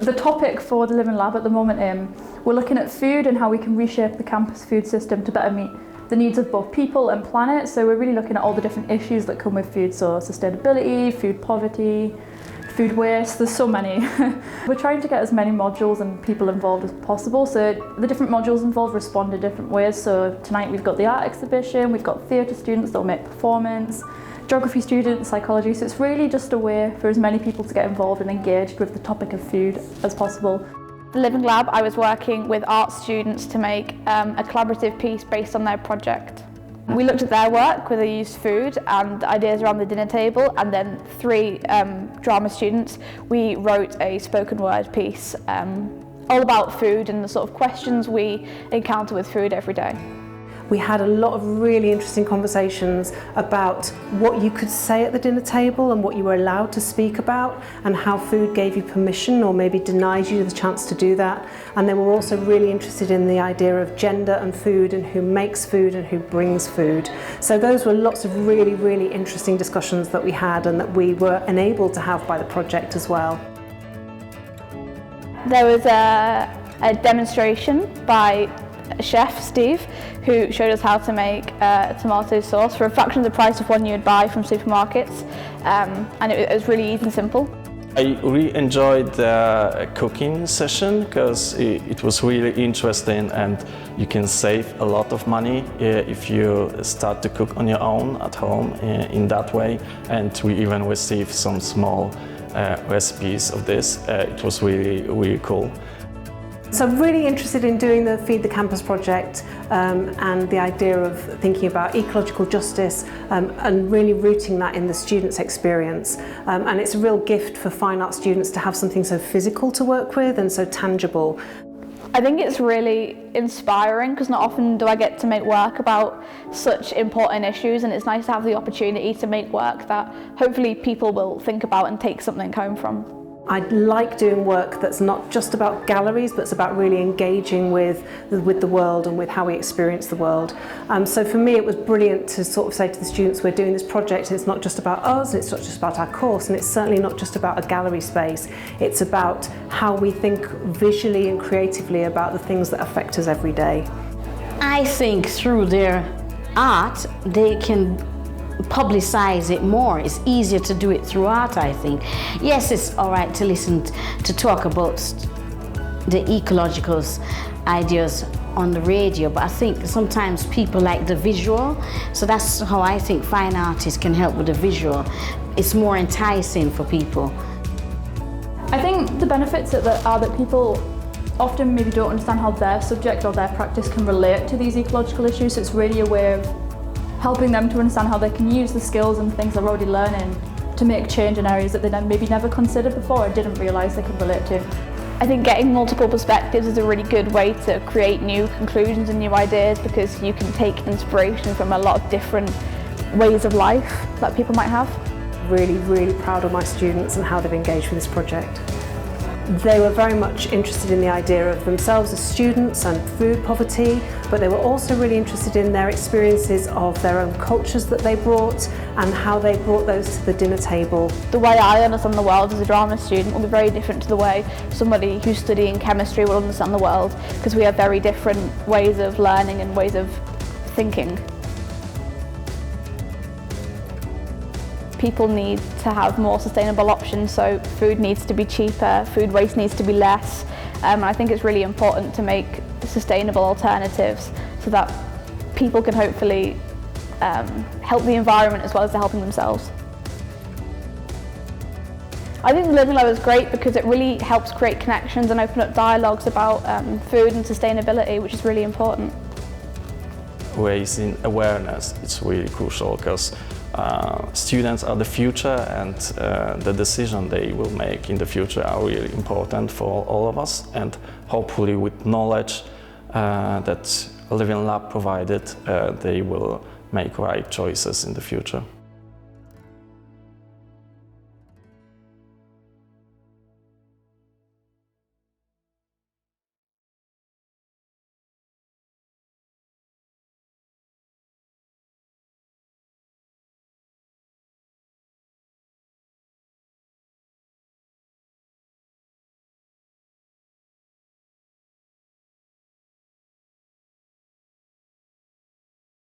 The topic for the Living Lab at the moment, we're looking at food and how we can reshape the campus food system to better meet the needs of both people and planet. So we're really looking at all the different issues that come with food, so sustainability, food poverty, food waste, there's so many. We're trying to get as many modules and people involved as possible, so the different modules involved respond in different ways. So tonight we've got the art exhibition, we've got theatre students that'll make performance, geography students, psychology, so it's really just a way for as many people to get involved and engaged with the topic of food as possible. The Living Lab, I was working with art students to make a collaborative piece based on their project. We looked at their work where they used food and ideas around the dinner table, and then 3 drama students, we wrote a spoken word piece all about food and the sort of questions we encounter with food every day. We had a lot of really interesting conversations about what you could say at the dinner table and what you were allowed to speak about, and how food gave you permission or maybe denied you the chance to do that. And then we're also really interested in the idea of gender and food and who makes food and who brings food. So those were lots of really, really interesting discussions that we had and that we were enabled to have by the project as well. There was a demonstration by chef Steve, who showed us how to make tomato sauce for a fraction of the price of one you would buy from supermarkets, and it was really easy and simple. I really enjoyed the cooking session because it was really interesting, and you can save a lot of money if you start to cook on your own at home in that way, and we even received some small recipes of this. It was really, really cool. So I'm really interested in doing the Feed the Campus project and the idea of thinking about ecological justice and really rooting that in the students' experience. And it's a real gift for fine art students to have something so physical to work with and so tangible. I think it's really inspiring because not often do I get to make work about such important issues, and it's nice to have the opportunity to make work that hopefully people will think about and take something home from. I like doing work that's not just about galleries, but it's about really engaging with the world and with how we experience the world. So for me it was brilliant to sort of say to the students, we're doing this project, it's not just about us, it's not just about our course, and it's certainly not just about a gallery space. It's about how we think visually and creatively about the things that affect us every day. I think through their art they can publicize it more. It's easier to do it through art, I think. Yes, it's all right to listen to talk about the ecological ideas on the radio, but I think sometimes people like the visual, so that's how I think fine artists can help with the visual. It's more enticing for people. I think the benefits are that people often maybe don't understand how their subject or their practice can relate to these ecological issues, so it's really a way of helping them to understand how they can use the skills and things they're already learning to make change in areas that they then maybe never considered before or didn't realise they could relate to. I think getting multiple perspectives is a really good way to create new conclusions and new ideas, because you can take inspiration from a lot of different ways of life that people might have. Really, really proud of my students and how they've engaged with this project. They were very much interested in the idea of themselves as students and food poverty, but they were also really interested in their experiences of their own cultures that they brought and how they brought those to the dinner table. The way I understand the world as a drama student will be very different to the way somebody who's studying chemistry will understand the world, because we have very different ways of learning and ways of thinking. People need to have more sustainable options, so food needs to be cheaper, food waste needs to be less, and I think it's really important to make sustainable alternatives so that people can hopefully help the environment as well as they're helping themselves. I think the Living Lab is great because it really helps create connections and open up dialogues about food and sustainability, which is really important. Raising awareness, it's really crucial because students are the future, and the decision they will make in the future are really important for all of us, and hopefully with knowledge that Living Lab provided, they will make right choices in the future.